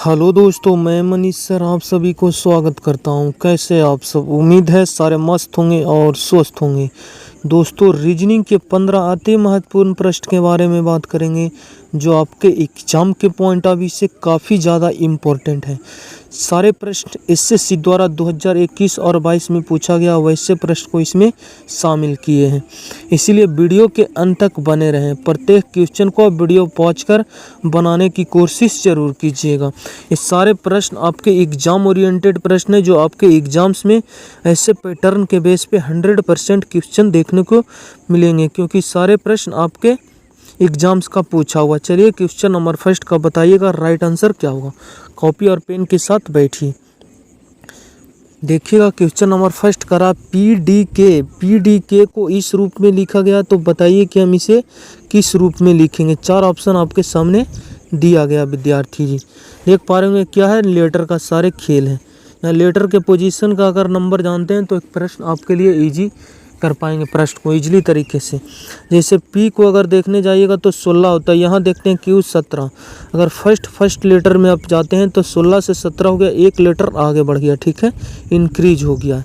Hello दोस्तों, मैं Manish sir आप सभी को स्वागत करता हूं। कैसे आप सब? उम्मीद है सारे मस्त होंगे और स्वस्थ होंगे। दोस्तों, रीजनिंग के 15 अति महत्वपूर्ण प्रश्न के बारे में बात करेंगे जो आपके एग्जाम के पॉइंट ऑफ व्यू से काफ़ी ज़्यादा इम्पोर्टेंट है। सारे प्रश्न एसएससी द्वारा 2021 और 22 में पूछा गया वैसे प्रश्न को इसमें शामिल किए हैं, इसीलिए वीडियो के अंत तक बने रहें। प्रत्येक क्वेश्चन को वीडियो पॉज कर बनाने की कोशिश जरूर कीजिएगा। ये सारे प्रश्न आपके एग्जाम ओरिएंटेड प्रश्न है जो आपके एग्जाम्स में ऐसे पैटर्न के बेस पे 100% क्वेश्चन देखने को मिलेंगे, क्योंकि सारे प्रश्न आपके एग्जाम्स का पूछा हुआ। चलिए क्वेश्चन नंबर फर्स्ट का बताइएगा राइट आंसर क्या होगा। कॉपी और पेन के साथ बैठिए। देखिएगा क्वेश्चन नंबर फर्स्ट करा पीडीके को इस रूप में लिखा गया, तो बताइए कि हम इसे किस रूप में लिखेंगे। 4 ऑप्शन आपके सामने दिया गया विद्यार्थी जी। देख पा रहे हैं क्या है, लेटर का सारे खेल है। यहाँ लेटर के पोजीशन का अगर नंबर जानते हैं तो एक प्रश्न आपके लिए इजी कर पाएंगे, प्रश्न को इजीली तरीके से। जैसे पी को अगर देखने जाइएगा तो 16 होता है, यहाँ देखते हैं क्यू 17। अगर फर्स्ट लेटर में आप जाते हैं तो 16 से 17 हो गया, एक लेटर आगे बढ़ गया, ठीक है, इंक्रीज हो गया।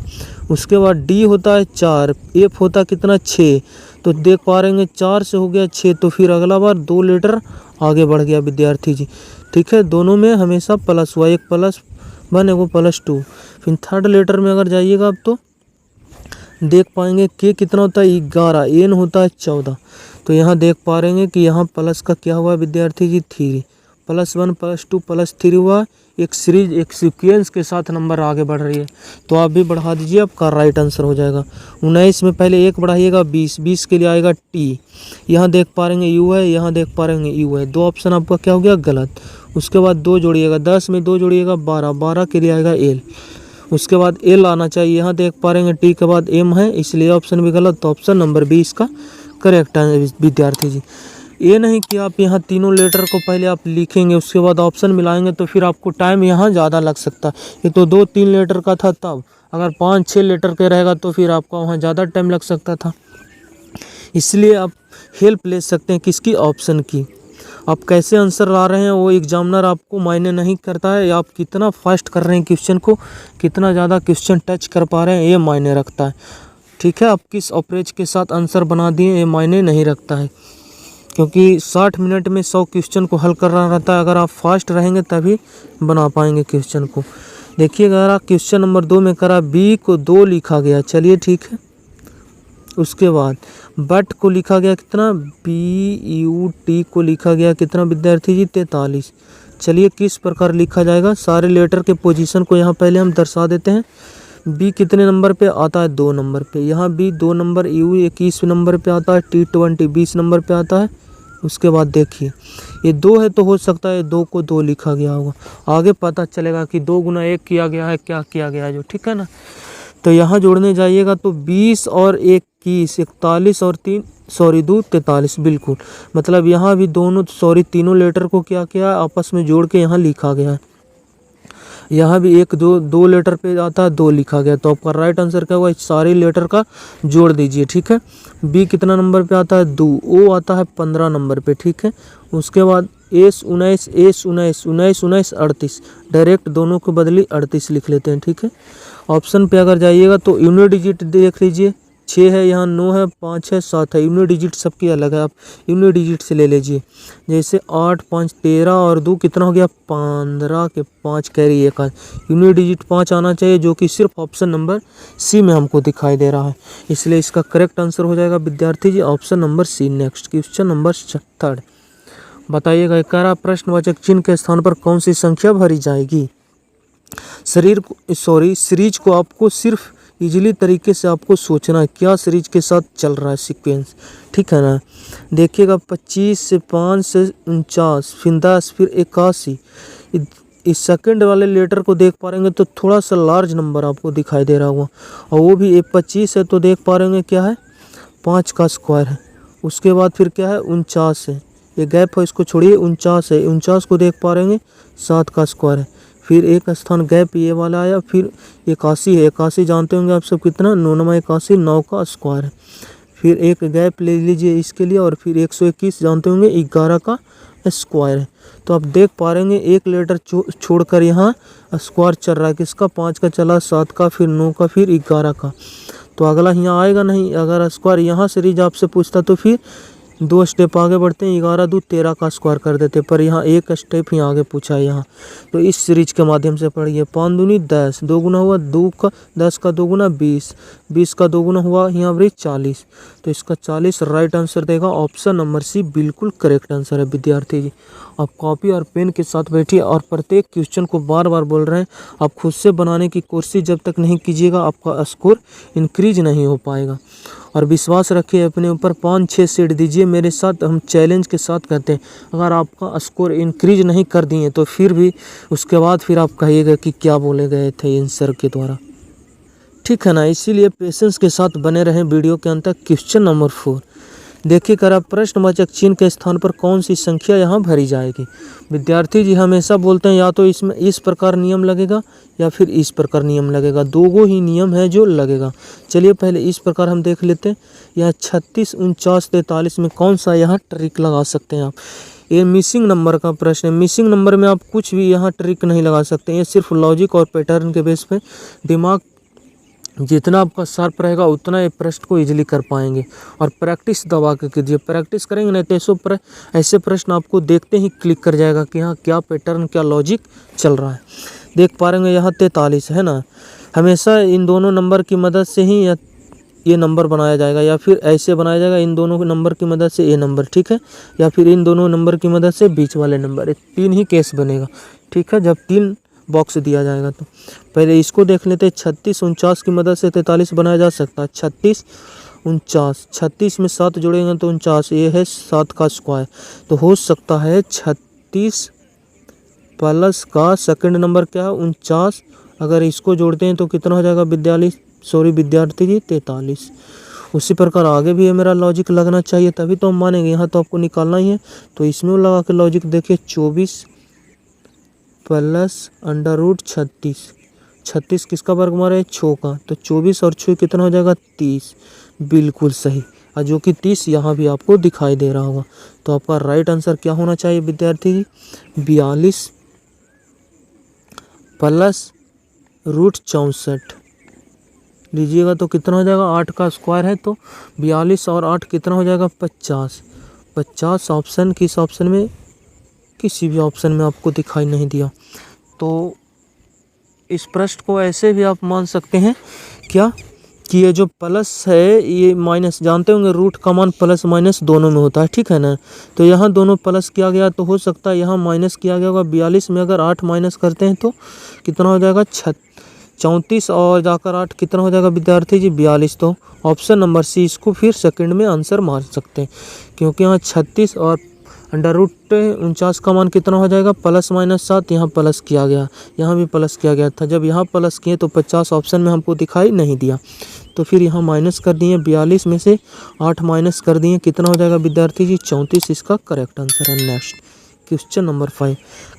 उसके बाद डी होता है 4, एफ होता है कितना 6, तो देख पा रहे हैं 4 से हो गया 6, तो फिर अगला बार 2 लेटर आगे बढ़ गया विद्यार्थी जी, ठीक है। दोनों में हमेशा प्लस हुआ, एक +1 एक +2। फिर थर्ड लेटर में अगर जाइएगा आप तो देख पाएंगे के कितना होता है 11, एन होता है 14, तो यहाँ देख पा रहे हैं कि यहाँ प्लस का क्या हुआ विद्यार्थी जी 3, +1 +2 +3 हुआ। एक सीरीज एक सीक्वेंस के साथ नंबर आगे बढ़ रही है, तो आप भी बढ़ा दीजिए, आपका राइट आंसर हो जाएगा। 19 में पहले 1 बढ़ाइएगा, 20 के लिए आएगा टी। यहाँ देख पा रहे हैं यू है, यहाँ देख पा रहे हैं यू है, 2 ऑप्शन आपका क्या हो गया गलत। उसके बाद 2 जोड़िएगा, 10 में 2 जोड़िएगा 12 के लिए आएगा एल। उसके बाद एल आना चाहिए, यहाँ देख पा रहे हैं टी के बाद एम है, इसलिए ऑप्शन भी गलत, तो ऑप्शन नंबर 20 का करेक्ट है विद्यार्थी जी। ये नहीं कि आप यहाँ तीनों लेटर को पहले आप लिखेंगे उसके बाद ऑप्शन मिलाएंगे, तो फिर आपको टाइम यहाँ ज़्यादा लग सकता है। ये तो 2-3 लेटर का था, तब अगर 5-6 लेटर के रहेगा तो फिर आपका वहाँ ज़्यादा टाइम लग सकता था। इसलिए आप हेल्प ले सकते हैं किसकी, ऑप्शन की। आप कैसे आंसर ला रहे हैं वो एग्जामिनर आपको मायने नहीं करता है, आप कितना फास्ट कर रहे हैं क्वेश्चन को, कितना ज़्यादा क्वेश्चन टच कर पा रहे हैं, ये मायने रखता है, ठीक है। आप किस अप्रोच के साथ आंसर बना दिए ये मायने नहीं रखता है, क्योंकि 60 मिनट में 100 क्वेश्चन को हल करना रहता है। अगर आप फास्ट रहेंगे तभी बना पाएंगे क्वेश्चन को। देखिएगा अगर क्वेश्चन नंबर 2 में करा बी को 2 लिखा गया, चलिए ठीक है। उसके बाद बट को लिखा गया कितना, BUT को लिखा गया कितना विद्यार्थी जी 43। चलिए किस प्रकार लिखा जाएगा, सारे लेटर के पोजीशन को यहाँ पहले हम दर्शा देते हैं। बी कितने नंबर पे आता है, 2 नंबर पे, यहाँ बी 2 नंबर, यू 21 नंबर पे आता है, T20 20 नंबर पे आता है। उसके बाद देखिए ये 2 है तो हो सकता है 2 को 2 लिखा गया होगा, आगे पता चलेगा कि 2 गुना 1 किया गया है, क्या किया गया है जो, ठीक है ना। तो यहाँ जोड़ने जाइएगा तो 20 और 21 41 और 2 43, बिल्कुल। मतलब यहाँ भी तीनों लेटर को क्या किया आपस में जोड़ के यहाँ लिखा गया है। यहाँ भी 2 लेटर पे आता है 2 लिखा गया, तो आपका राइट आंसर क्या होगा, सारे लेटर का जोड़ दीजिए, ठीक है। बी कितना नंबर पे आता है 2, ओ आता है 15 नंबर पे, ठीक है। उसके बाद एस 19 38, डायरेक्ट दोनों को बदली 38 लिख लेते हैं, ठीक है। ऑप्शन पे अगर जाइएगा तो यूनिट डिजिट देख लीजिए, 6 है, यहाँ 9 है, 5 है, 7 है, यूनिट डिजिट सबकी अलग है, आप यूनिट डिजिट से ले लीजिए। जैसे 8 5 13 और 2 कितना हो गया 15 के 5 कैरी 1 यूनिट डिजिट 5 आना चाहिए, जो कि सिर्फ ऑप्शन नंबर सी में हमको दिखाई दे रहा है, इसलिए इसका करेक्ट आंसर हो जाएगा विद्यार्थी जी option number C. Next question number 3 बताइएगा, 11 प्रश्नवाचक चिन्ह के स्थान पर कौन सी संख्या भरी जाएगी। सीरीज को आपको सिर्फ इजीली तरीके से आपको सोचना है क्या सीरीज के साथ चल रहा है सीक्वेंस, ठीक है ना। देखिएगा 25 से 5 से 49, फिर 10, फिर 81। इस सेकंड वाले लेटर को देख पा रहेंगे तो थोड़ा सा लार्ज नंबर आपको दिखाई दे रहा होगा, और वो भी 25 है तो देख पा रहेंगे क्या है 5 का स्क्वायर है। उसके बाद फिर क्या है 49 है, ये गैप है इसको छोड़िए, 49 है, 49 को देख पा रहेंगे 7 का स्क्वायर है। फिर एक स्थान गैप ये वाला आया, फिर 81 है, 81 जानते होंगे आप सब कितना 9 9 81 9 का स्क्वायर है। फिर एक गैप ले लीजिए इसके लिए, और फिर 121 जानते होंगे 11 का स्क्वायर है। तो आप देख पा रहे हैं एक लेटर छोड़कर यहाँ स्क्वायर चल रहा है, किसका 5 का चला, 7 का, फिर 9 का, फिर 11 का। तो अगला यहाँ आएगा नहीं। अगर स्क्वायर यहाँ सीरीज आपसे पूछता तो फिर 2 स्टेप आगे बढ़ते हैं, 11 दूनी 13 का स्क्वायर कर देते, पर यहाँ 1 स्टेप ही आगे पूछा है यहाँ। तो इस सीरीज के माध्यम से पढ़िए। 5 दूनी 10, 2 गुना हुआ 2 का, 10 का 2 गुना 20, 20 का 2 गुना हुआ यहाँ पर 40। तो इसका 40 राइट आंसर देगा ऑप्शन नंबर सी, बिल्कुल करेक्ट आंसर है विद्यार्थी जी। आप कॉपी और पेन के साथ बैठिए और प्रत्येक क्वेश्चन को बार बार बोल रहे हैं, आप खुद से बनाने की कोशिश जब तक नहीं कीजिएगा आपका स्कोर इंक्रीज नहीं हो पाएगा। और विश्वास रखिए अपने ऊपर, 5-6 सेट दीजिए मेरे साथ, हम चैलेंज के साथ कहते हैं। अगर आपका स्कोर इंक्रीज नहीं कर दिए तो फिर भी उसके बाद फिर आप कहिएगा कि क्या बोले गए थे इन सर के द्वारा, ठीक है ना। इसीलिए पेशेंस के साथ बने रहें वीडियो के अंत तक। क्वेश्चन नंबर 4 देखिए कर, प्रश्नवाचक चिन्ह के स्थान पर कौन सी संख्या यहाँ भरी जाएगी। विद्यार्थी जी हमेशा बोलते हैं या तो इसमें इस प्रकार नियम लगेगा या फिर इस प्रकार नियम लगेगा, 2 ही नियम है जो लगेगा। चलिए पहले इस प्रकार हम देख लेते हैं। यहाँ 36, 49, 43 में कौन सा यहाँ ट्रिक लगा सकते हैं आप। ये मिसिंग नंबर का प्रश्न है। मिसिंग नंबर में आप कुछ भी यहाँ ट्रिक नहीं लगा सकते, ये सिर्फ लॉजिक और पैटर्न के बेस पे दिमाग जितना आपका शार्प रहेगा उतना ये प्रश्न को इजीली कर पाएंगे। और प्रैक्टिस दबा के कीजिए, प्रैक्टिस करेंगे नहीं तो ऐसे प्रश्न आपको देखते ही क्लिक कर जाएगा कि हाँ क्या पैटर्न क्या लॉजिक चल रहा है। देख पा रहे हैं यहाँ 43 है ना। हमेशा इन दोनों नंबर की मदद से ही ये नंबर बनाया जाएगा, या फिर ऐसे बनाया जाएगा इन दोनों नंबर की मदद से ये नंबर, ठीक है, या फिर इन दोनों नंबर की मदद से बीच वाले नंबर। 3 ही केस बनेगा, ठीक है, जब 3 बॉक्स दिया जाएगा। तो पहले इसको देख लेते हैं। 36, 49 की मदद से 43 बनाया जा सकता है। 36, 49, 36 में 7 जोड़ेंगे तो 49, ये है 7 का स्क्वायर। तो हो सकता है 36 प्लस का सेकंड नंबर क्या है 49, अगर इसको जोड़ते हैं तो कितना हो जाएगा विद्यार्थी जी 43। उसी प्रकार आगे भी है मेरा लॉजिक लगना चाहिए तभी तो हम मानेंगे। यहाँ तो आपको निकालना ही है, तो इसमें लगा के लॉजिक देखिए। 24 प्लस अंडर रूट 36, 36 किसका वर्गमूल है 6 का, तो 24 और 6 कितना हो जाएगा 30, बिल्कुल सही। और जो कि 30 यहाँ भी आपको दिखाई दे रहा होगा। तो आपका राइट आंसर क्या होना चाहिए विद्यार्थी जी 42 प्लस रूट 64 लीजिएगा तो कितना हो जाएगा, 8 का स्क्वायर है तो 42 और 8 कितना हो जाएगा 50। 50 ऑप्शन किस ऑप्शन में, किसी भी ऑप्शन में आपको दिखाई नहीं दिया। तो इस प्रश्न को ऐसे भी आप मान सकते हैं क्या कि ये जो प्लस है ये माइनस, जानते होंगे रूट का मान प्लस माइनस दोनों में होता है, ठीक है ना। तो यहाँ दोनों प्लस किया गया तो हो सकता है यहाँ माइनस किया गया होगा। 42 में अगर 8 माइनस करते हैं तो कितना हो जाएगा 34 और जाकर 8 कितना हो जाएगा विद्यार्थी जी 42। तो ऑप्शन नंबर सी इसको फिर सेकंड में आंसर मान सकते हैं, क्योंकि यहाँ 36 और अंडर रूट 49 का मान कितना हो जाएगा प्लस माइनस 7, यहाँ प्लस किया गया, यहाँ भी प्लस किया गया था। जब यहाँ प्लस किए तो 50 ऑप्शन में हमको दिखाई नहीं दिया, तो फिर यहाँ माइनस कर दिए। 42 में से 8 माइनस कर दिए, कितना हो जाएगा विद्यार्थी जी 34 इसका करेक्ट आंसर है। नेक्स्ट क्वेश्चन नंबर 5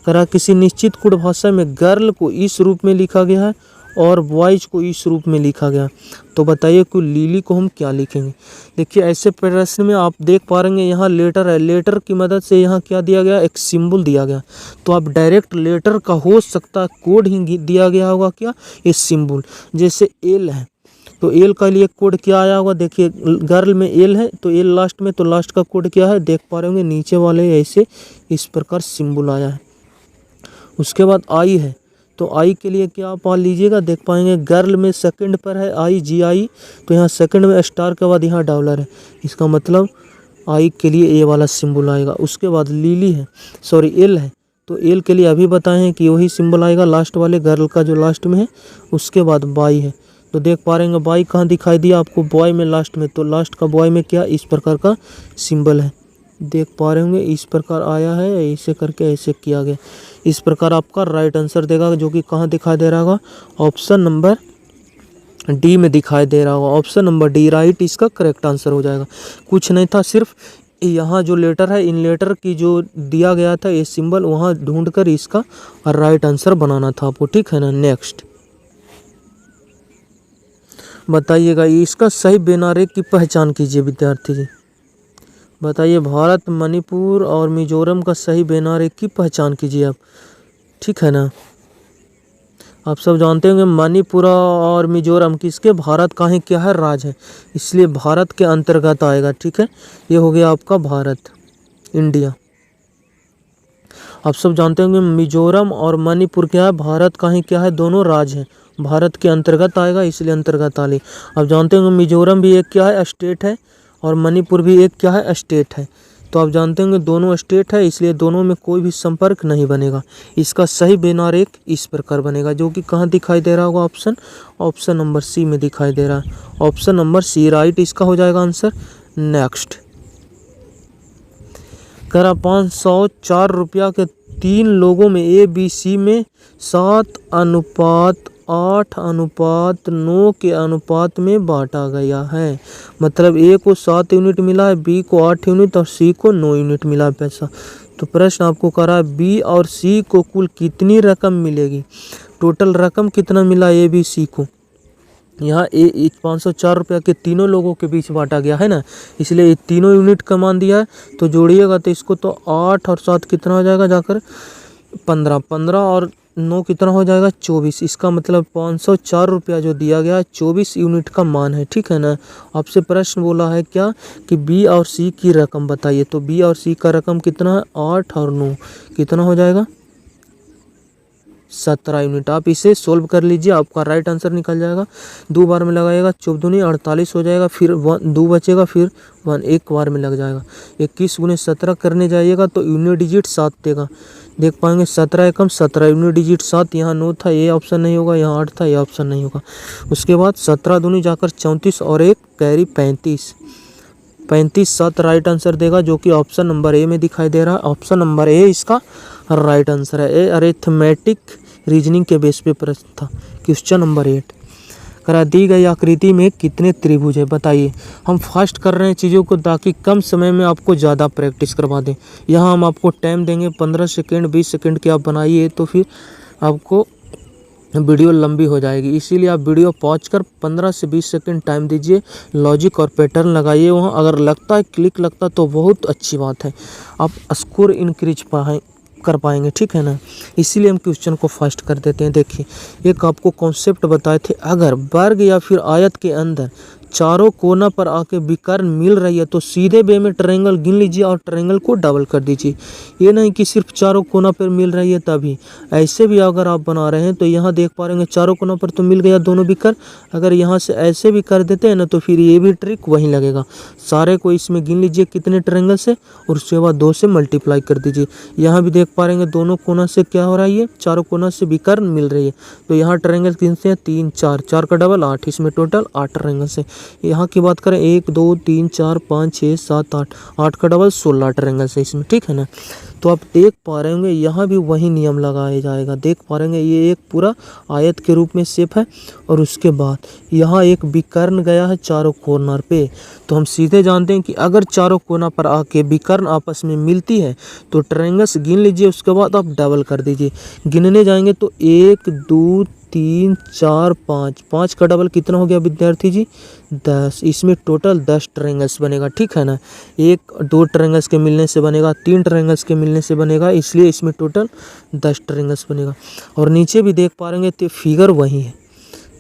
करा, किसी निश्चित कुट भाषा में गर्ल को इस रूप में लिखा गया है और बॉयज को इस रूप में लिखा गया, तो बताइए कि लिली को हम क्या लिखेंगे। देखिए ऐसे प्रश्न में आप देख पा रहे हैं यहाँ लेटर है, लेटर की मदद से यहाँ क्या दिया गया एक सिंबल दिया गया, तो आप डायरेक्ट लेटर का हो सकता है कोड ही दिया गया होगा क्या ये सिंबल। जैसे एल है तो एल का लिए कोड क्या आया होगा, देखिए गर्ल में एल है तो एल लास्ट में, तो लास्ट का कोड क्या है देख पा रहे होंगे नीचे वाले ऐसे इस प्रकार सिंबल आया है। उसके बाद आई है तो आई के लिए क्या आप लीजिएगा देख पाएंगे गर्ल में सेकंड पर है आई GI, तो यहाँ सेकंड में स्टार के बाद यहाँ डॉलर है, इसका मतलब आई के लिए ए वाला सिंबल आएगा। उसके बाद लिली है एल है तो एल के लिए अभी बताए हैं कि वही सिंबल आएगा लास्ट वाले गर्ल का जो लास्ट में है। उसके बाद बाई है तो देख पा रहे हैं बाई कहाँ दिखाई दिया आपको बॉय में लास्ट में, तो लास्ट का बॉय में क्या इस प्रकार का सिंबल है, देख पा रहे होंगे इस प्रकार आया है, ऐसे करके ऐसे किया गया। इस प्रकार आपका राइट आंसर देगा जो कि कहाँ दिखाई दे रहा होगा ऑप्शन नंबर डी में दिखाई दे रहा होगा। ऑप्शन नंबर डी राइट इसका करेक्ट आंसर हो जाएगा। कुछ नहीं था, सिर्फ यहाँ जो लेटर है इन लेटर की जो दिया गया था ये सिंबल वहाँ ढूंढ कर इसका राइट आंसर बनाना था आपको, ठीक है ना। नेक्स्ट बताइएगा इसका सही बेनारे की पहचान कीजिए विद्यार्थी जी। बताइए भारत, मणिपुर और मिजोरम का सही बेनारे की पहचान कीजिए आप। ठीक है ना। आप सब जानते होंगे मणिपुर और मिजोरम किसके भारत का है, क्या है, राज्य है, इसलिए भारत के अंतर्गत आएगा। ठीक है, ये हो गया आपका भारत, इंडिया। आप सब जानते होंगे मिजोरम और मणिपुर क्या है, भारत का ही क्या है, दोनों राज्य हैं, भारत के अंतर्गत आएगा, इसलिए अंतर्गत आली। आप जानते होंगे मिजोरम भी एक क्या है, स्टेट है, और मणिपुर भी एक क्या है, स्टेट है। तो आप जानते होंगे दोनों स्टेट है, इसलिए दोनों में कोई भी संपर्क नहीं बनेगा। इसका सही बेनार एक इस प्रकार बनेगा, जो कि कहाँ दिखाई दे रहा होगा, ऑप्शन नंबर सी में दिखाई दे रहा है। ऑप्शन नंबर सी राइट इसका हो जाएगा आंसर। नेक्स्ट करा 504 रुपया के 3 लोगों में ABC में 7:8:9 के अनुपात में बांटा गया है। मतलब A को 7 यूनिट मिला है, B को 8 यूनिट और C को 9 यूनिट मिला है पैसा। तो प्रश्न आपको कह रहा है B और C को कुल कितनी रकम मिलेगी, टोटल रकम कितना मिला ABC को। यहाँ 504 रुपया के तीनों लोगों के बीच बांटा गया है ना, इसलिए तीनों यूनिट का मान दिया है। तो जोड़िएगा तो इसको, तो 8 और 7 कितना हो जाएगा, जाकर 15 और 9 कितना हो जाएगा, 24। इसका मतलब 504 रुपया जो दिया गया है 24 यूनिट का मान है। ठीक है ना। आपसे प्रश्न बोला है क्या कि B और C की रकम बताइए, तो B और C का रकम कितना है, 8 और 9 कितना हो जाएगा, 17 यूनिट। आप इसे सोल्व कर लीजिए, आपका राइट आंसर निकल जाएगा। 2 बार में लगाएगा 14 48 हो जाएगा, फिर 2 बचेगा, फिर 1 एक बार में लग जाएगा। 21 × 17 करने जाइएगा तो यूनिट डिजिट 7 देगा, देख पाएंगे 17 एकम 17 यूनिट डिजिट 7। यहाँ 9 था, ये ऑप्शन नहीं होगा, यहाँ 8 था, ये ऑप्शन नहीं होगा। उसके बाद 17 दूनी जाकर 34 और एक कैरी 35, 7 राइट आंसर देगा, जो कि ऑप्शन नंबर ए में दिखाई दे रहा है। ऑप्शन नंबर ए इसका राइट आंसर है। ए अरिथमेटिक रीजनिंग के बेस पे प्रश्न था। क्वेश्चन नंबर 8 करा दी गई आकृति में कितने त्रिभुज है बताइए। हम फास्ट कर रहे हैं चीज़ों को ताकि कम समय में आपको ज़्यादा प्रैक्टिस करवा दें। यहाँ हम आपको टाइम देंगे 15 सेकेंड 20 सेकेंड के आप बनाइए, तो फिर आपको वीडियो लंबी हो जाएगी, इसीलिए आप वीडियो पॉज कर 15 से 20 सेकंड टाइम दीजिए, लॉजिक और पैटर्न लगाइए वहाँ। अगर लगता है क्लिक लगता तो बहुत अच्छी बात है, आप स्कोर इंक्रीज कर पाएंगे। ठीक है ना, इसीलिए हम क्वेश्चन को फास्ट कर देते हैं। देखिए एक आपको कॉन्सेप्ट बताए थे, अगर वर्ग या फिर आयत के अंदर चारों कोना पर आके विकर्ण मिल रही है तो सीधे वे में ट्रायंगल गिन लीजिए और ट्रायंगल को डबल कर दीजिए। ये नहीं कि सिर्फ चारों कोना पर मिल रही है तभी, ऐसे भी अगर आप बना रहे हैं तो यहाँ देख पा रहे हैं चारों कोना पर तो मिल गया दोनों विकर्ण। अगर यहाँ से ऐसे भी कर देते हैं ना तो फिर ये भी ट्रिक वहीं लगेगा। सारे को इसमें गिन लीजिए कितने ट्रायंगल से, और उसके बाद 2 से मल्टीप्लाई कर दीजिए। यहाँ भी देख पा रहे हैं दोनों कोना से क्या हो रहा है, ये चारों कोना से विकर्ण मिल रही है। तो यहाँ ट्रायंगल कितने हैं, 3 4, 4 का डबल 8, इसमें टोटल 8 ट्रायंगल से। यहाँ की बात करें 1 2 3 4 5 6 7 8, 8 का डबल 16 ट्रायंगल से इसमें। ठीक है ना, तो आप देख पा रहे होंगे यहाँ भी वही नियम लगाया जाएगा। देख पा रहे होंगे ये एक पूरा आयत के रूप में शेप है, और उसके बाद यहाँ एक विकर्ण गया है चारों कॉर्नर पे। तो हम सीधे जानते हैं कि अगर चारों कोना पर आके विकर्ण आपस में मिलती है तो ट्रायंगल्स गिन लीजिए, उसके बाद आप डबल कर दीजिए। गिनने जाएंगे तो 1 2 3 4 5, 5 का डबल कितना हो गया विद्यार्थी जी, 10। इसमें टोटल 10 ट्रायंगल्स बनेगा। ठीक है ना, 1 2 ट्रायंगल्स के मिलने से बनेगा, 3 ट्रायंगल्स के मिलने से बनेगा, इसलिए इसमें टोटल 10 ट्रायंगल्स बनेगा। और नीचे भी देख पा रहे तो फिगर वही है।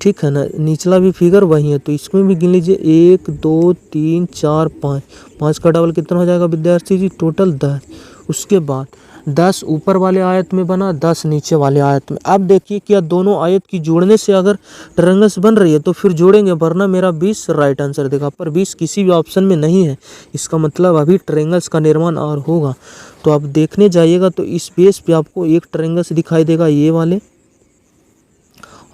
ठीक है ना, निचला भी फिगर वही है, तो इसमें भी गिन लीजिए 1 2 3 4 5, 5 का डबल कितना हो जाएगा विद्यार्थी जी, टोटल 10। उसके बाद 10 ऊपर वाले आयत में बना, 10 नीचे वाले आयत में। अब देखिए क्या दोनों आयत की जोड़ने से अगर ट्रायंगल्स बन रही है तो फिर जोड़ेंगे, वरना मेरा 20 राइट आंसर देगा, पर 20 किसी भी ऑप्शन में नहीं है। इसका मतलब अभी ट्रायंगल्स का निर्माण और होगा। तो आप देखने जाइएगा तो इस बेस पे आपको एक ट्रायंगल्स दिखाई देगा ये वाले,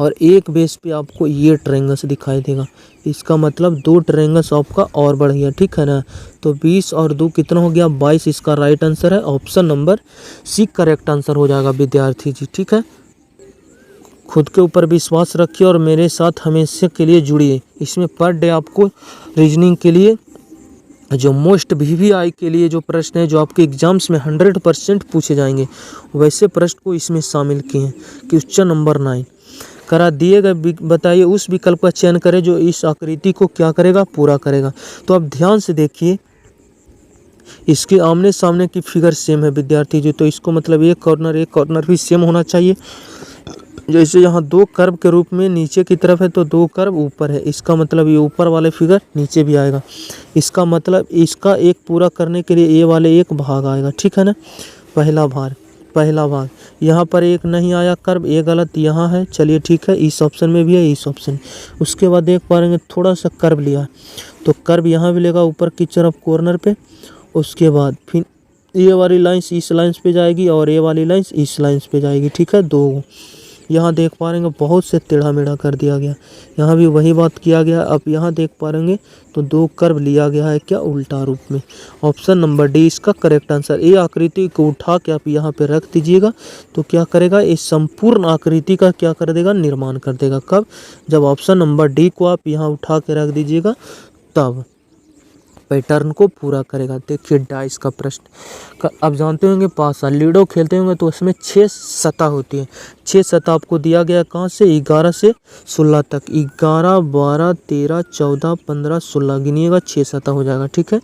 और एक बेस पे आपको ये ट्रायंगल्स दिखाई देगा। इसका मतलब 2 ट्रायंगल्स आपका और बढ़ गया। ठीक है ना, तो 20 और 2 कितना हो गया, 22 इसका राइट आंसर है। Option number C correct answer हो जाएगा विद्यार्थी जी। ठीक है, खुद के ऊपर विश्वास रखिए और मेरे साथ हमेशा के लिए जुड़िए। इसमें पर डे आपको रीजनिंग के लिए जो मोस्ट VVI के लिए जो प्रश्न है, जो आपके एग्जाम्स में 100% पूछे जाएंगे, वैसे प्रश्न को इसमें शामिल किए हैं। क्वेश्चन नंबर 9 करा दिए गए बताइए उस विकल्प का चयन करें जो इस आकृति को क्या करेगा, पूरा करेगा। तो आप ध्यान से देखिए, इसके आमने सामने की फिगर सेम है विद्यार्थी जी, तो इसको मतलब एक कॉर्नर भी सेम होना चाहिए। जैसे यहाँ दो कर्व के रूप में नीचे की तरफ है तो दो कर्व ऊपर है, इसका मतलब ये ऊपर वाले फिगर नीचे भी आएगा। इसका मतलब इसका एक पूरा करने के लिए ये वाले एक भाग आएगा, ठीक है ना। पहला भाग यहाँ पर एक नहीं आया कर्व, ये गलत यहाँ है, चलिए ठीक है, इस ऑप्शन में भी है, इस ऑप्शन। उसके बाद देख पा रहे थोड़ा सा कर्व लिया तो कर्व यहाँ भी लेगा ऊपर की तरफ कॉर्नर पे। उसके बाद फिर ये वाली लाइंस इस लाइंस पे जाएगी और ये वाली लाइंस इस लाइंस पे जाएगी, ठीक है। दो यहाँ देख पा रहे बहुत से टेढ़ा मेढ़ा कर दिया गया, यहाँ भी वही बात किया गया। अब यहाँ देख पा रहे तो दो कर्व लिया गया है क्या, उल्टा रूप में। ऑप्शन नंबर डी इसका करेक्ट आंसर। ये आकृति को उठा के आप यहाँ पे रख दीजिएगा तो क्या करेगा, इस संपूर्ण आकृति का क्या कर देगा, निर्माण कर देगा। कब, जब ऑप्शन नंबर डी को आप यहाँ उठा के रख दीजिएगा तब पैटर्न को पूरा करेगा। देखिए डाइस का प्रश्न अब जानते होंगे, पासा लूडो खेलते होंगे तो उसमें 6 सतह होती है। 6 सतह आपको दिया गया कहाँ से, 11 से 16 तक। 11, 12, 13, 14, 15, 16 गिनिएगा, 6 सतह हो जाएगा, ठीक है।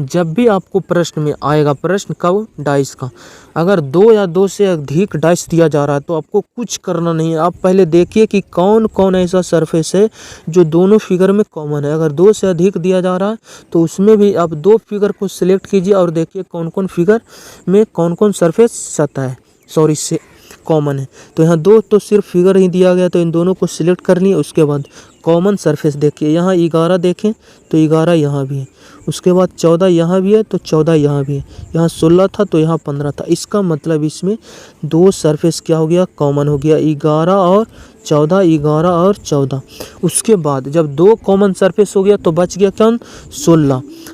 जब भी आपको प्रश्न में आएगा, प्रश्न कब, डाइस का, अगर 2 या 2 से अधिक डाइस दिया जा रहा है तो आपको कुछ करना नहीं है। आप पहले देखिए कि कौन कौन ऐसा सरफेस है जो दोनों फिगर में कॉमन है। अगर 2 से अधिक दिया जा रहा है तो उसमें भी आप 2 फिगर को सिलेक्ट कीजिए और देखिए कौन कौन फिगर में कौन कौन सरफेस सतह है, सॉरी से कॉमन है। तो यहाँ 2 तो सिर्फ फिगर ही दिया गया तो इन दोनों को सिलेक्ट करनी है। उसके बाद कॉमन सरफेस देखिए, यहाँ 11 देखें तो 11 यहाँ भी है। उसके बाद 14 यहाँ भी है तो 14 यहाँ भी है। यहाँ 16 था तो यहाँ 15 था। इसका मतलब इसमें 2 सरफेस क्या हो गया, कॉमन हो गया, 11 और 14, 11 और 14। उसके बाद जब 2 कॉमन सरफेस हो गया तो बच गया क्या,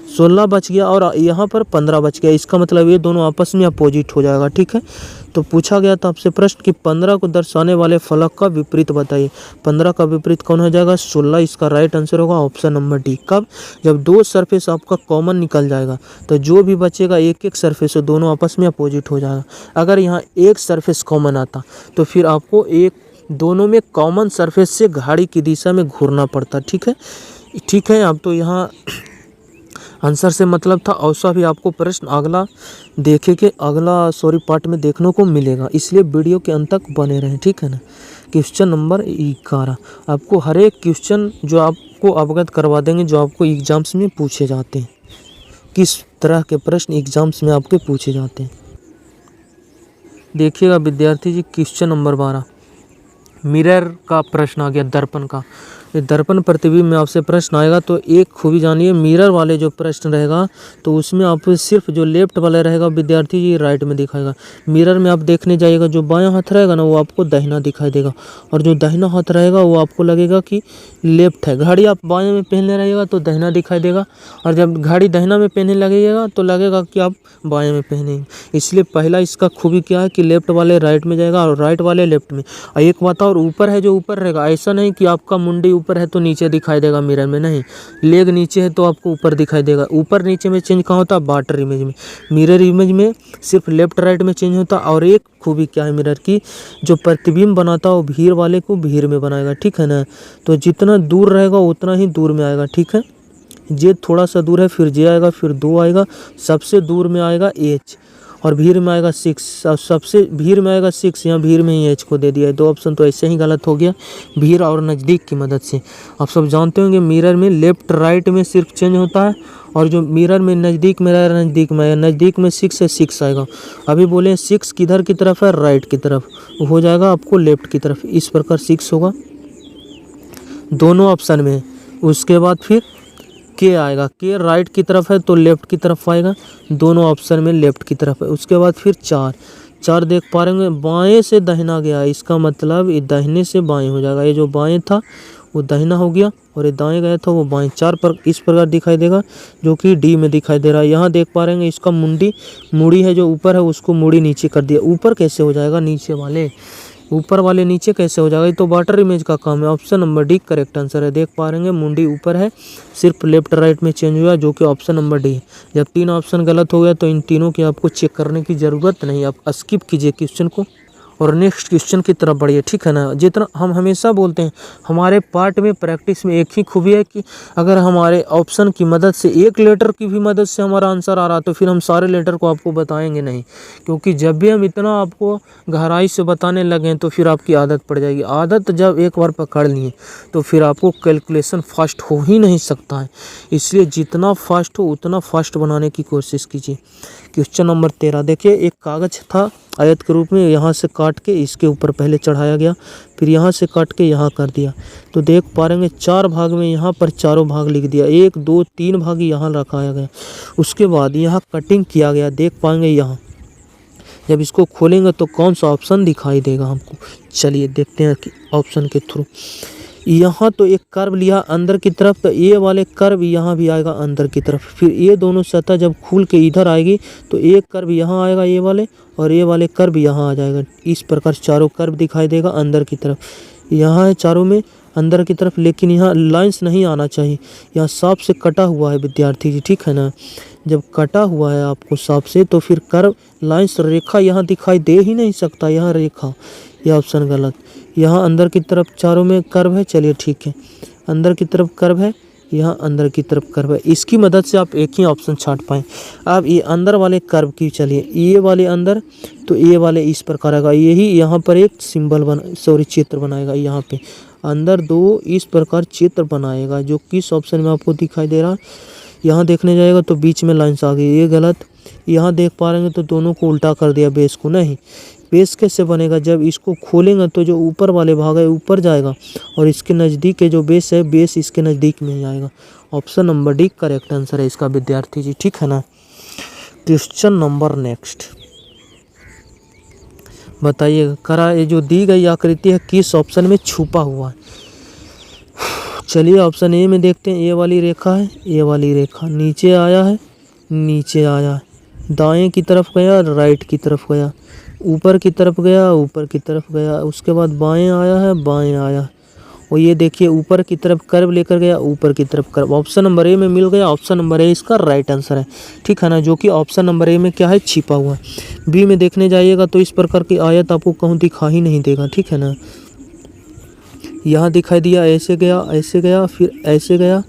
16 बच गया और यहाँ पर 15 बच गया। इसका मतलब ये दोनों आपस में अपोजिट हो जाएगा, ठीक है। तो पूछा गया था आपसे प्रश्न कि 15 को दर्शाने वाले फलक का विपरीत बताइए। 15 का विपरीत कौन हो जाएगा, 16। इसका राइट आंसर होगा ऑप्शन नंबर डी। कब, जब 2 सरफेस आपका कॉमन निकल जाएगा तो जो भी बचेगा एक एक सरफेस है, दोनों आपस में अपोजिट हो जाएगा। अगर यहाँ एक सरफेस कॉमन आता तो फिर आपको दोनों में कॉमन सरफेस से घड़ी की दिशा में घूरना पड़ता, ठीक है। अब तो यहाँ आंसर से मतलब था, ऐसा भी आपको प्रश्न अगला देखे के पार्ट में देखने को मिलेगा, इसलिए वीडियो के अंत तक बने रहें, ठीक है ना। क्वेश्चन नंबर 11 आपको हर एक क्वेश्चन जो आपको अवगत करवा देंगे जो आपको एग्जाम्स में पूछे जाते हैं, किस तरह के प्रश्न एग्जाम्स में आपके पूछे जाते हैं। देखिएगा विद्यार्थी जी, क्वेश्चन नंबर 12 मिरर का प्रश्न आ गया, दर्पण का। दर्पण प्रतिबिंब में आपसे प्रश्न आएगा तो एक खूबी जानिए, मिरर वाले जो प्रश्न रहेगा तो उसमें आप सिर्फ जो लेफ्ट वाला रहेगा विद्यार्थी जी राइट में दिखाएगा। मिरर में आप देखने जाइएगा, जो बायां हाथ रहेगा ना वो आपको दाहिना दिखाई देगा और जो दाहिना हाथ रहेगा वो आपको लगेगा कि लेफ्ट है। घड़ी आप बाएं में पहनने रहिएगा तो दाहिना दिखाई देगा और जब घड़ी दाहिना में पहनने लगेगा तो लगेगा कि आप बाएं में पहनेंगे। इसलिए पहला इसका खूबी क्या है कि लेफ्ट वाले राइट में जाएगा और राइट वाले लेफ्ट में। और एक बात और, ऊपर है जो ऊपर रहेगा, ऐसा नहीं कि आपका मुंडी ऊपर है तो नीचे दिखाई देगा मिरर में, नहीं। लेग नीचे है तो आपको ऊपर दिखाई देगा। ऊपर नीचे में चेंज कहाँ होता है, वाटर इमेज में। मिरर इमेज में सिर्फ लेफ्ट राइट में चेंज होता। और एक खूबी क्या है मिरर की, जो प्रतिबिंब बनाता है वो भीड़ वाले को भीड़ में बनाएगा, ठीक है ना। तो जितना दूर रहेगा उतना ही दूर में आएगा, ठीक है। जे थोड़ा सा दूर है फिर जे आएगा, फिर 2 आएगा, सबसे दूर में आएगा एच और भीड़ में आएगा 6। और सबसे भीड़ में आएगा 6, यहाँ भीड़ में ही एच को दे दिया है। 2 ऑप्शन तो ऐसे ही गलत हो गया भीड़ और नज़दीक की मदद से। आप सब जानते होंगे मिरर में लेफ्ट राइट में सिर्फ चेंज होता है और जो मिरर में नज़दीक में रहेगा नज़दीक में आएगा। नज़दीक में 6 है, 6 आएगा। अभी बोले 6 किधर की तरफ है, राइट की तरफ, हो जाएगा आपको लेफ्ट की तरफ। इस प्रकार 6 होगा दोनों ऑप्शन में। उसके बाद फिर के आएगा, के राइट की तरफ है तो लेफ्ट की तरफ आएगा, दोनों ऑप्शन में लेफ्ट की तरफ है। उसके बाद फिर 4 देख पा रहे होंगे, बाएं से दाहिना गया, इसका मतलब ये दाहिने से बाएं हो जाएगा। ये जो बाएं था वो दाहिना हो गया और ये दाएं गया था वो बाएं। 4 पर इस प्रकार दिखाई देगा जो कि डी में दिखाई दे रहा है। यहाँ देख पा रहे हैं इसका मुड़ी है जो ऊपर है उसको मुड़ी नीचे कर दिया। ऊपर कैसे हो जाएगा, नीचे वाले ऊपर वाले नीचे कैसे हो जाएगा, ये तो वाटर इमेज का काम है। Option number D correct answer है। देख पा रहे हैं मुंडी ऊपर है, सिर्फ लेफ्ट राइट में चेंज हुआ जो कि ऑप्शन नंबर डी है। जब 3 ऑप्शन गलत हो गया तो इन तीनों की आपको चेक करने की ज़रूरत नहीं, आप स्किप कीजिए क्वेश्चन को और नेक्स्ट क्वेश्चन की तरफ बढ़िए, ठीक है ना। जितना हम हमेशा बोलते हैं हमारे पार्ट में प्रैक्टिस में एक ही खूबी है कि अगर हमारे ऑप्शन की मदद से एक लेटर की भी मदद से हमारा आंसर आ रहा तो फिर हम सारे लेटर को आपको बताएंगे नहीं, क्योंकि जब भी हम इतना आपको गहराई से बताने लगें तो फिर आपकी आदत पड़ जाएगी। आदत जब एक बार पकड़ लिए तो फिर आपको कैलकुलेशन फास्ट हो ही नहीं सकता है, इसलिए जितना फास्ट हो उतना फास्ट बनाने की कोशिश कीजिए। क्वेश्चन नंबर 13 देखिए, एक कागज था आयत के रूप में, यहाँ से काट के इसके ऊपर पहले चढ़ाया गया, फिर यहाँ से काट के यहाँ कर दिया, तो देख पा रहे हैं 4 भाग में यहाँ पर चारों भाग लिख दिया, 1 2 3 भाग यहाँ रखाया गया। उसके बाद यहाँ कटिंग किया गया, देख पाएंगे यहाँ जब इसको खोलेंगे तो कौन सा ऑप्शन दिखाई देगा हमको। चलिए देखते हैं कि ऑप्शन के थ्रू। यहाँ तो एक कर्व लिया अंदर की तरफ, तो ये वाले कर्व यहाँ भी आएगा अंदर की तरफ, फिर ये दोनों सतह जब खुल के इधर आएगी तो एक कर्व यहाँ आएगा ये वाले, और ये वाले कर्व यहाँ आ जाएगा। इस प्रकार चारों कर्व दिखाई देगा अंदर की तरफ। यहाँ है चारों में अंदर की तरफ, लेकिन यहाँ लाइंस नहीं आना चाहिए, यहाँ सांप से कटा हुआ है विद्यार्थी जी, ठीक है ना। जब कटा हुआ है आपको सांप से तो फिर कर्व लाइंस रेखा यहाँ दिखाई दे ही नहीं सकता, यहाँ रेखा, यह ऑप्शन गलत। यहाँ अंदर की तरफ चारों में कर्व है, चलिए ठीक है, अंदर की तरफ कर्व है, यहाँ अंदर की तरफ कर्व है, इसकी मदद से आप एक ही ऑप्शन छांट पाएँ। अब ये अंदर वाले कर्व की, चलिए ये वाले अंदर, तो ये वाले इस प्रकार आएगा, यही यहाँ पर एक सिंबल चित्र बनाएगा, यहाँ पे अंदर 2 इस प्रकार चित्र बनाएगा, जो किस ऑप्शन में आपको दिखाई दे रहा है। यहाँ देखने जाएगा तो बीच में लाइन्स आ गई, ये गलत। यहाँ देख पा रहे हैं तो दोनों को उल्टा कर दिया, बेस को नहीं। बेस कैसे बनेगा, जब इसको खोलेंगे तो जो ऊपर वाले भाग है ऊपर जाएगा, और इसके नज़दीक के जो बेस है, बेस इसके नज़दीक में आएगा। Option number D correct answer है इसका विद्यार्थी जी, ठीक है ना। क्वेश्चन नंबर नेक्स्ट बताइएगा, करा ये जो दी गई आकृति है किस ऑप्शन में छुपा हुआ है। चलिए ऑप्शन ए में देखते हैं, ये वाली रेखा है, ये वाली रेखा नीचे आया है, नीचे आया है, दाएं की तरफ गया, राइट की तरफ गया, ऊपर की तरफ गया, ऊपर की तरफ गया, उसके बाद बाएं आया है, बाएं आया, और ये देखिए ऊपर की तरफ कर्व लेकर गया, ऊपर की तरफ कर्व। ऑप्शन नंबर ए में मिल गया, ऑप्शन नंबर ए इसका राइट आंसर है, ठीक है ना, जो कि ऑप्शन नंबर ए में क्या है, छिपा हुआ है। बी में देखने जाइएगा तो इस प्रकार की आयत आपको कहूँ दिखा ही नहीं देगा, ठीक है ना। यहाँ दिखाई दिया, ऐसे गया, फिर ऐसे गया,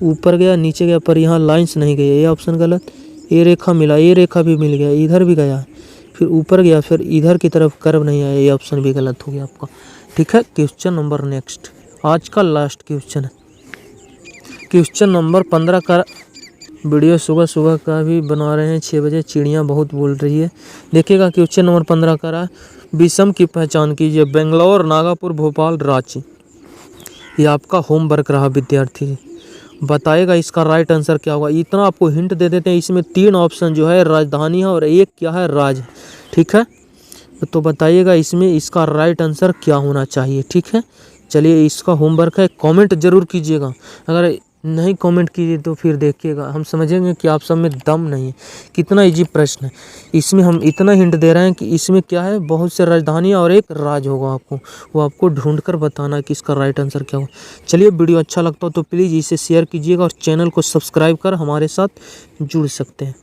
ऊपर गया, नीचे गया, पर यहाँ लाइंस नहीं गई, ये ऑप्शन गलत। ये रेखा मिला, ये रेखा भी मिल गया, इधर भी गया, फिर ऊपर गया, फिर इधर की तरफ कर्व नहीं आया, ये ऑप्शन भी गलत हो गया आपका, ठीक है। क्वेश्चन नंबर नेक्स्ट, आज का लास्ट क्वेश्चन है, क्वेश्चन नंबर 15 का वीडियो सुबह सुबह का भी बना रहे हैं 6 बजे, चिड़ियाँ बहुत बोल रही है। देखिएगा क्वेश्चन नंबर 15 का रहा, विषम की पहचान कीजिए, बेंगलोर, नागपुर, भोपाल, रांची। ये आपका होमवर्क रहा विद्यार्थी, बताएगा इसका राइट आंसर क्या होगा। इतना आपको हिंट दे देते हैं, इसमें 3 ऑप्शन जो है राजधानी है और एक क्या है, राज, ठीक है। तो बताइएगा इसमें इसका राइट आंसर क्या होना चाहिए, ठीक है। चलिए इसका होमवर्क है, कमेंट जरूर कीजिएगा, अगर नहीं कमेंट कीजिए तो फिर देखिएगा हम समझेंगे कि आप सब में दम नहीं है। कितना इजी प्रश्न है, इसमें हम इतना हिंट दे रहे हैं कि इसमें क्या है, बहुत से राजधानियाँ और एक राज होगा, आपको वो आपको ढूंढ कर बताना है कि इसका राइट आंसर क्या होगा। चलिए वीडियो अच्छा लगता हो तो प्लीज़ इसे शेयर कीजिएगा और चैनल को सब्सक्राइब कर हमारे साथ जुड़ सकते हैं।